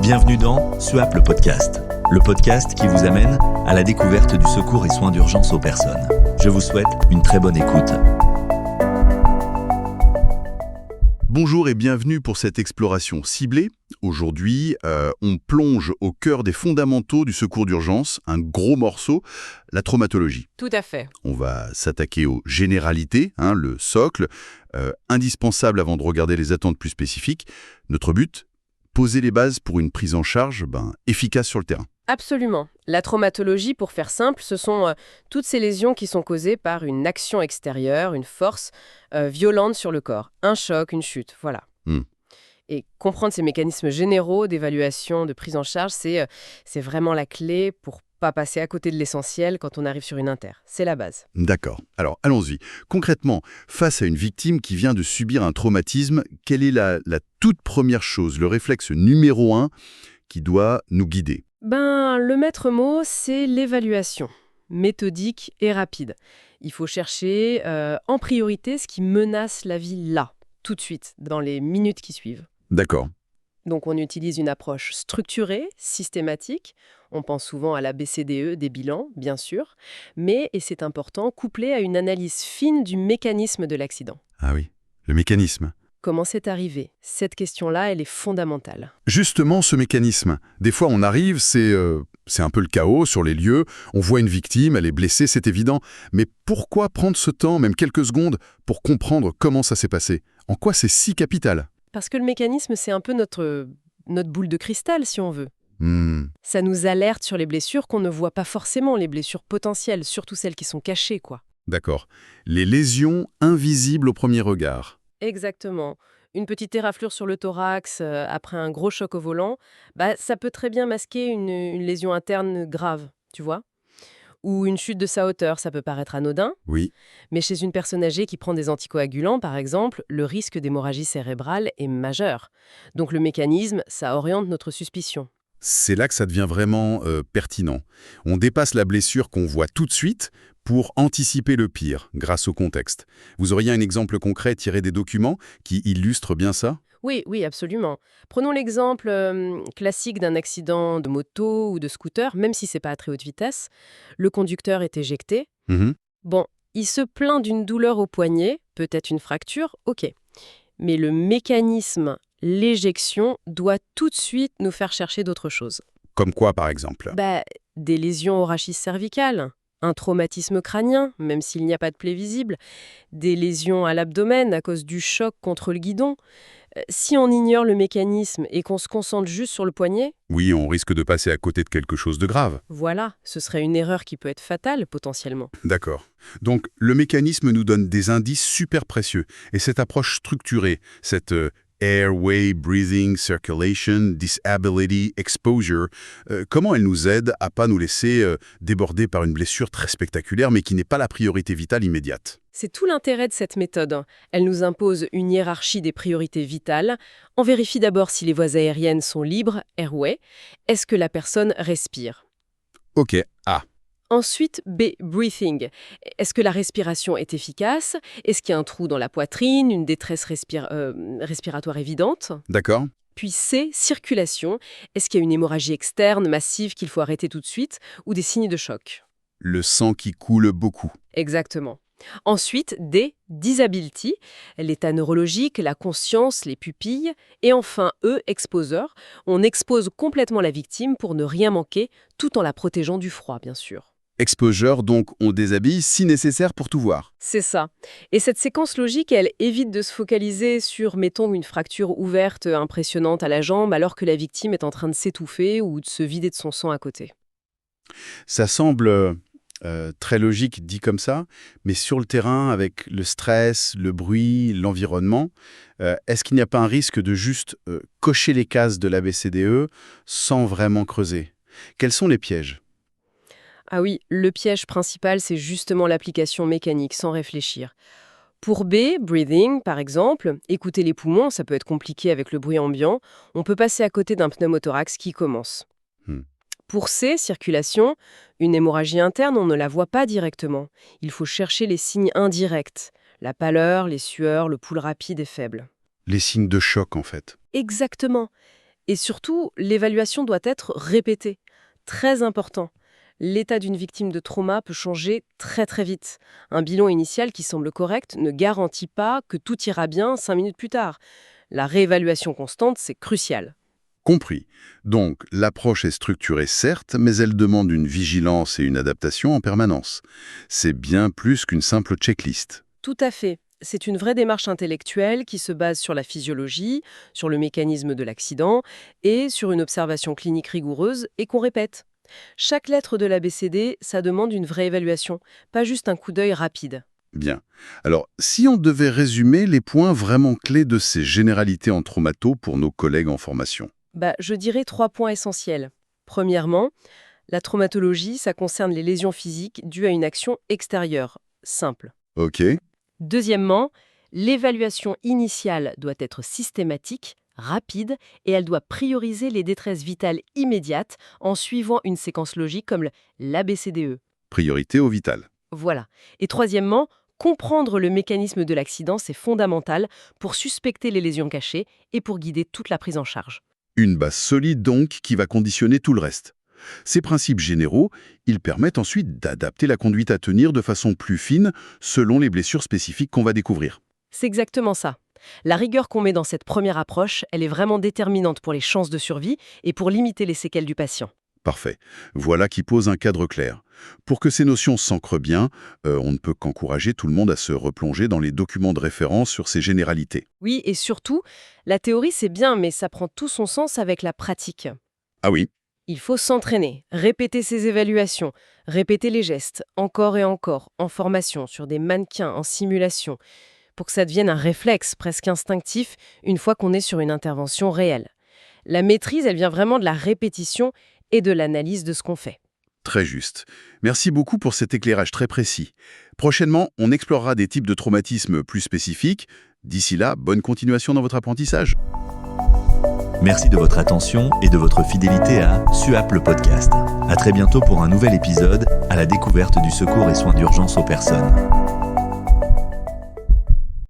Bienvenue dans SUAP le podcast qui vous amène à la découverte du secours et soins d'urgence aux personnes. Je vous souhaite une très bonne écoute. Bonjour et bienvenue pour cette exploration ciblée. Aujourd'hui, on plonge au cœur des fondamentaux du secours d'urgence, un gros morceau, la traumatologie. Tout à fait. On va s'attaquer aux généralités, le socle, indispensable avant de regarder les attentes plus spécifiques. Notre but, poser les bases pour une prise en charge efficace sur le terrain. Absolument. La traumatologie, pour faire simple, ce sont toutes ces lésions qui sont causées par une action extérieure, une force violente sur le corps. Un choc, une chute, voilà. Et comprendre ces mécanismes généraux d'évaluation, de prise en charge, c'est vraiment la clé pour pas passer à côté de l'essentiel quand on arrive sur une inter. C'est la base. D'accord. Alors, allons-y. Concrètement, face à une victime qui vient de subir un traumatisme, quelle est la toute première chose, le réflexe numéro 1 qui doit nous guider ? Le maître mot, c'est l'évaluation, méthodique et rapide. Il faut chercher en priorité ce qui menace la vie là, tout de suite, dans les minutes qui suivent. D'accord. Donc on utilise une approche structurée, systématique. On pense souvent à la BCDE des bilans, bien sûr, mais, et c'est important, couplé à une analyse fine du mécanisme de l'accident. Ah oui, le mécanisme. Comment c'est arrivé ? Cette question-là, elle est fondamentale. Justement, ce mécanisme. Des fois, on arrive, c'est un peu le chaos sur les lieux, on voit une victime, elle est blessée, c'est évident. Mais pourquoi prendre ce temps, même quelques secondes, pour comprendre comment ça s'est passé ? En quoi c'est si capital ? Parce que le mécanisme, c'est un peu notre boule de cristal, si on veut. Ça nous alerte sur les blessures qu'on ne voit pas forcément, les blessures potentielles, surtout celles qui sont cachées, quoi. D'accord. Les lésions invisibles au premier regard. Exactement. Une petite éraflure sur le thorax après un gros choc au volant, ça peut très bien masquer une lésion interne grave, tu vois. Ou une chute de sa hauteur, ça peut paraître anodin. Oui. Mais chez une personne âgée qui prend des anticoagulants, par exemple, le risque d'hémorragie cérébrale est majeur. Donc le mécanisme, ça oriente notre suspicion. C'est là que ça devient vraiment pertinent. On dépasse la blessure qu'on voit tout de suite pour anticiper le pire, grâce au contexte. Vous auriez un exemple concret tiré des documents qui illustre bien ça ? Oui, absolument. Prenons l'exemple classique d'un accident de moto ou de scooter, même si c'est pas à très haute vitesse. Le conducteur est éjecté. Il se plaint d'une douleur au poignet, peut-être une fracture, ok. Mais le mécanisme, l'éjection, doit tout de suite nous faire chercher d'autres choses. Comme quoi, par exemple ? Des lésions au rachis cervical, un traumatisme crânien, même s'il n'y a pas de plaie visible, des lésions à l'abdomen à cause du choc contre le guidon. Si on ignore le mécanisme et qu'on se concentre juste sur le poignet... Oui, on risque de passer à côté de quelque chose de grave. Voilà, ce serait une erreur qui peut être fatale, potentiellement. D'accord. Donc, le mécanisme nous donne des indices super précieux. Et cette approche structurée, cette airway, breathing, circulation, disability, exposure, comment elle nous aide à pas nous laisser déborder par une blessure très spectaculaire, mais qui n'est pas la priorité vitale immédiate ? C'est tout l'intérêt de cette méthode. Elle nous impose une hiérarchie des priorités vitales. On vérifie d'abord si les voies aériennes sont libres, airway. Est-ce que la personne respire ? Ok, A. Ensuite, B, breathing. Est-ce que la respiration est efficace ? Est-ce qu'il y a un trou dans la poitrine, une détresse respiratoire évidente ? D'accord. Puis C, circulation. Est-ce qu'il y a une hémorragie externe massive qu'il faut arrêter tout de suite ou des signes de choc ? Le sang qui coule beaucoup. Exactement. Ensuite, D, disability, l'état neurologique, la conscience, les pupilles. Et enfin, E, exposeur. On expose complètement la victime pour ne rien manquer, tout en la protégeant du froid, bien sûr. Exposure, donc on déshabille si nécessaire pour tout voir. C'est ça. Et cette séquence logique, elle évite de se focaliser sur, mettons, une fracture ouverte impressionnante à la jambe alors que la victime est en train de s'étouffer ou de se vider de son sang à côté. Ça semble très logique dit comme ça, mais sur le terrain, avec le stress, le bruit, l'environnement, est-ce qu'il n'y a pas un risque de juste cocher les cases de la BCDE sans vraiment creuser ? Quels sont les pièges ? Ah oui, le piège principal, c'est justement l'application mécanique, sans réfléchir. Pour B, breathing, par exemple, écouter les poumons, ça peut être compliqué avec le bruit ambiant, on peut passer à côté d'un pneumothorax qui commence. Pour C, circulation, une hémorragie interne, on ne la voit pas directement. Il faut chercher les signes indirects, la pâleur, les sueurs, le pouls rapide et faible. Les signes de choc, en fait. Exactement. Et surtout, l'évaluation doit être répétée. Très important. L'état d'une victime de trauma peut changer très très vite. Un bilan initial qui semble correct ne garantit pas que tout ira bien 5 minutes plus tard. La réévaluation constante, c'est crucial. Compris. Donc, l'approche est structurée certes, mais elle demande une vigilance et une adaptation en permanence. C'est bien plus qu'une simple checklist. Tout à fait. C'est une vraie démarche intellectuelle qui se base sur la physiologie, sur le mécanisme de l'accident et sur une observation clinique rigoureuse et qu'on répète. Chaque lettre de l'ABCD, ça demande une vraie évaluation, pas juste un coup d'œil rapide. Bien. Alors, si on devait résumer les points vraiment clés de ces généralités en traumato pour nos collègues en formation. Je dirais 3 points essentiels. Premièrement, la traumatologie, ça concerne les lésions physiques dues à une action extérieure, simple. Ok. Deuxièmement, l'évaluation initiale doit être systématique, rapide, et elle doit prioriser les détresses vitales immédiates en suivant une séquence logique comme l'ABCDE. Priorité au vital. Voilà. Et troisièmement, comprendre le mécanisme de l'accident, c'est fondamental pour suspecter les lésions cachées et pour guider toute la prise en charge. Une base solide donc qui va conditionner tout le reste. Ces principes généraux, ils permettent ensuite d'adapter la conduite à tenir de façon plus fine selon les blessures spécifiques qu'on va découvrir. C'est exactement ça. La rigueur qu'on met dans cette première approche, elle est vraiment déterminante pour les chances de survie et pour limiter les séquelles du patient. Parfait. Voilà qui pose un cadre clair. Pour que ces notions s'ancrent bien, on ne peut qu'encourager tout le monde à se replonger dans les documents de référence sur ces généralités. Oui, et surtout, la théorie c'est bien, mais ça prend tout son sens avec la pratique. Ah oui, Il faut s'entraîner, répéter ses évaluations, répéter les gestes, encore et encore, en formation, sur des mannequins, en simulation, pour que ça devienne un réflexe presque instinctif une fois qu'on est sur une intervention réelle. La maîtrise, elle vient vraiment de la répétition et de l'analyse de ce qu'on fait. très juste. Merci beaucoup pour cet éclairage très précis. Prochainement, on explorera des types de traumatismes plus spécifiques. D'ici là, bonne continuation dans votre apprentissage. Merci de votre attention et de votre fidélité à SUAP le podcast. À très bientôt pour un nouvel épisode à la découverte du secours et soins d'urgence aux personnes.